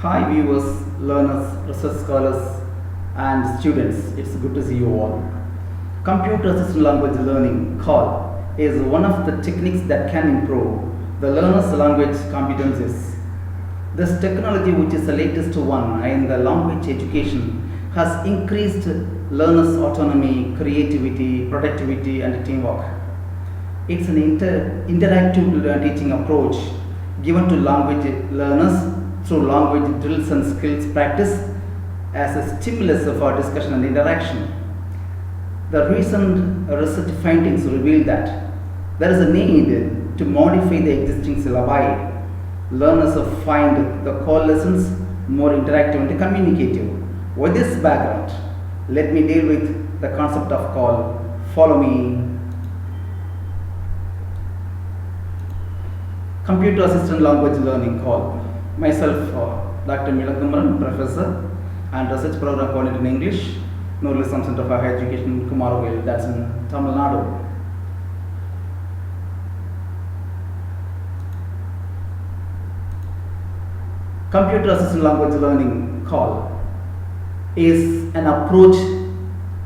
Hi viewers, learners, research scholars and students. It's good to see you all. Computer assisted language learning call is one of the techniques that can improve the learner's language competencies. This technology, which is the latest one in the language education, has increased learners' autonomy, creativity, productivity and teamwork. It's an interactive teaching approach given to language learners through language drills and skills practice as a stimulus for discussion and interaction. The recent research findings reveal that there is a need to modify the existing syllabi. Learners find the call lessons more interactive and communicative. With this background, let me deal with the concept of call. Follow me. Computer assisted language learning call. Myself, Dr. m.ilankumaran, professor and research program coordinator in English, Noorlism Center for Higher Education, Kumaraville, that's in Tamil Nadu. Computer assisted language learning call is an approach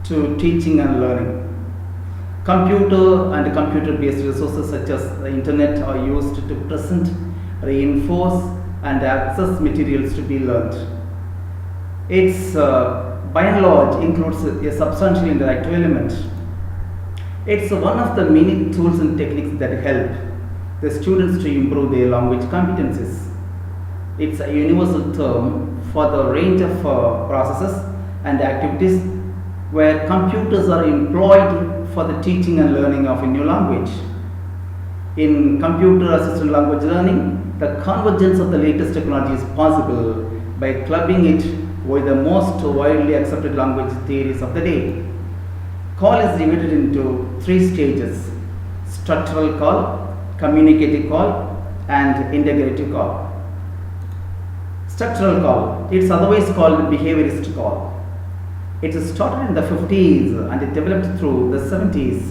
to teaching and learning. Computer and computer-based resources such as the internet are used to present, reinforce, and access materials to be learned. It's by and large includes a substantial interactive element. It's one of the many tools and techniques that help the students to improve their language competencies. It's a universal term for the range of processes and activities where computers are employed for the teaching and learning of a new language. In computer assisted language learning, the convergence of the latest technology is possible by clubbing it with the most widely accepted language theories of the day. Call is divided into three stages: structural call, communicative call, and integrative call. Structural call, it's otherwise called behaviorist call. It started in the 50s and it developed through the 70s.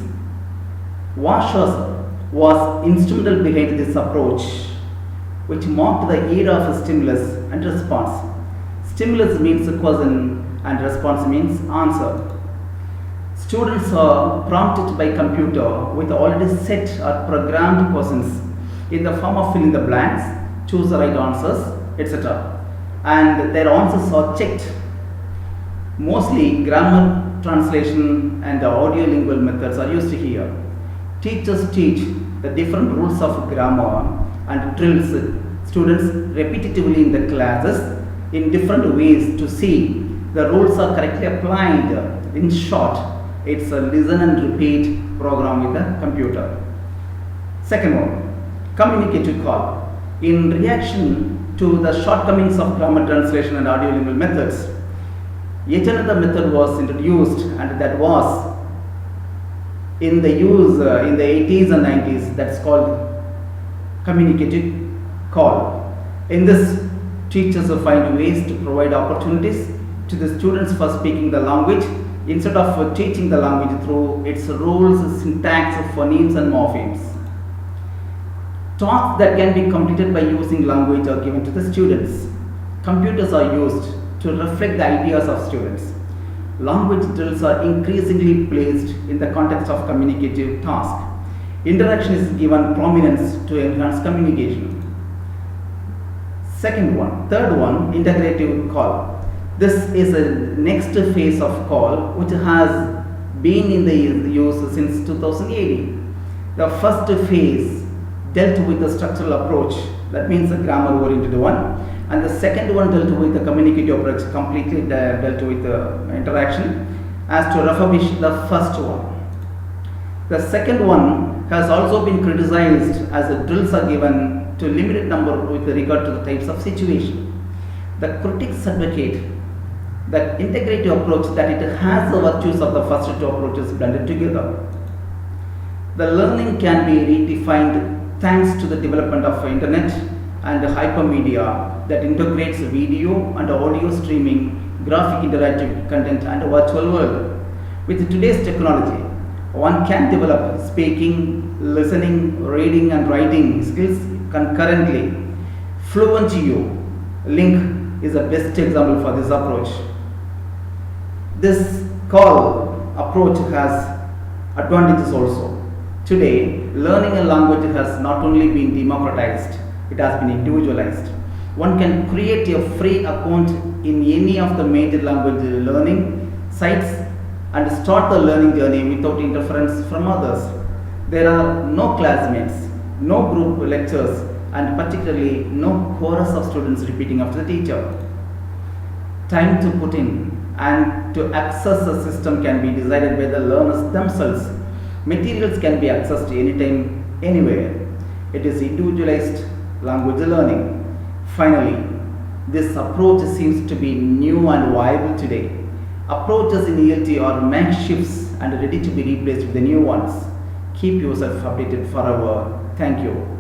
Warshauer was instrumental behind this approach, which marked the era of stimulus and response. Stimulus means question and response means answer. Students are prompted by computer with already set or programmed questions in the form of fill in the blanks, choose the right answers, etc. And their answers are checked. Mostly grammar, translation and audio-lingual methods are used here. Teachers teach the different rules of grammar and drills students repetitively in the classes in different ways to see the rules are correctly applied. In short, it's a listen and repeat program with a computer. Second one, communicative call. In reaction to the shortcomings of grammar, translation and audio-lingual methods, yet another method was introduced, and that was in the use in the 80s and 90s. That's called communicative call. In this, teachers will find ways to provide opportunities to the students for speaking the language instead of teaching the language through its rules, syntax, phonemes and morphemes. Tasks that can be completed by using language are given to the students. Computers are used to reflect the ideas of students. Language drills are increasingly placed in the context of communicative task. Interaction is given prominence to enhance communication. Third one, integrative call. This is a next phase of call which has been in the use since 2018. The first phase dealt with the structural approach, that means the grammar oriented one, and the second one dealt with the communicative approach, completely dealt with the interaction, as to refurbish the first one. The second one has also been criticized as the drills are given to limited number with regard to the types of situation. The critics advocate that integrative approach, that it has the virtues of the first two approaches blended together. The learning can be redefined thanks to the development of internet and hypermedia that integrates video and audio streaming, graphic interactive content and a virtual world. With today's technology, one can develop speaking, listening, reading and writing skills concurrently. Fluentio link is the best example for this approach. This call approach has advantages also. Today, learning a language has not only been democratized, it has been individualized. One can create a free account in any of the major language learning sites and start the learning journey without interference from others. There are no classmates, no group lectures, and particularly no chorus of students repeating after the teacher. Time to put in and to access the system can be decided by the learners themselves. Materials can be accessed anytime, anywhere. It is individualized language learning. Finally, this approach seems to be new and viable today. Approaches in ELT are makeshifts and ready to be replaced with the new ones. Keep yourself updated forever. Thank you.